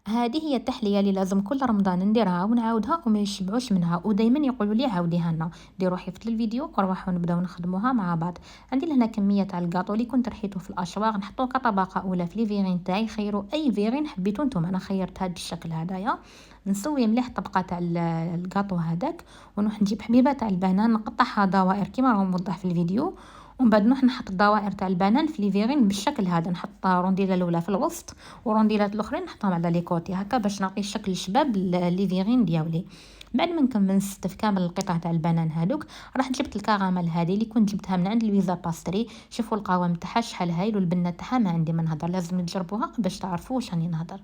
هذه هي التحلية اللي لازم كل رمضان نديرها ونعاودها وما يشبعوش منها، ودايما يقولوا لي عاوديها لنا. ديروا حفظ للفيديو ونروحوا نبداو نخدموها مع بعض. عندي لهنا كمية تاع الكاطو اللي كنت رحيته في الاسواق، نحطوه كطبقة اولى في لي فيغين تاعي. خيروا اي فيغين حبيتو نتوما، انا خيرت هذا الشكل هدايا. نسوي مليح الطبقة تاع الكاطو هذاك، ونروح نجيب حبيبة تاع البنان نقطعها دوائر كيما راهو موضح في الفيديو. ومن بعد نروح نحط الدوائر تاع البنان في لي فيغين بالشكل هذا، نحط رونديله الاولى في الوسط ورونديلات الاخرين نحطهم على لي كوتي هكا باش نعطي الشكل الشباب لي فيغين ديالي. بعد ما نكمل نستف كامل القطع تاع البنان هذوك، راح جبت الكراميل هذه اللي كنت جبتها من عند لويزا باستري. شوفوا القوام تاعها شحال هايل، والبنه تاعها ما عندي ما نهضر، لازم تجربوها باش تعرفوا واش راني نهضر.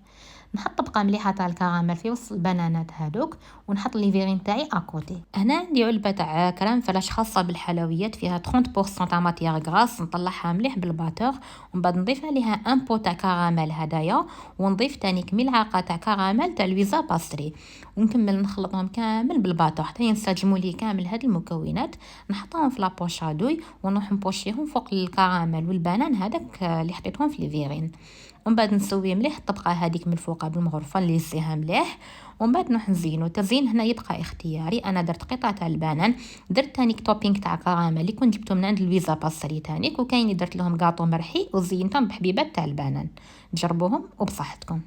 نحط طبقه مليحه تاع الكراميل في وسط البنانات هذوك، ونحط لي فيغين تاعي اكوتي. هنا عندي علبه تاع كريم فلاش خاصه بالحلويات، فيها 30% تاع ماتيير غراس. نطلعها مليح بالباتور، ومن بعد نضيف عليها ان بو تاع كراميل هدايا، ونضيف تاني ملعقه تاع كراميل تاع لويزا باستري، ونكمل نخلطهم كامل بالباتور حتى ينسجموا لي كامل هاد المكونات. نحطهم في لابوشادوي ونروح نبوشيهم فوق الكراميل والبنان هذاك اللي حطيتهم في لي فيغين. ومن بعد نسوي مليح الطبقه هذيك من فوق بالمغرفه اللي نسيها مليح. ومن بعد نروح نزينو. التزيين هنا يبقى اختياري، انا درت قطعه تاع البنان، درت تانيك توبينغ تاع كراميل اللي كنت جبته من عند لويزا باستري تانيك، وكاين اللي درت لهم كاطو مرحي وزينتهم بحبيبات تاع البنان. جربوهم وبصحتكم.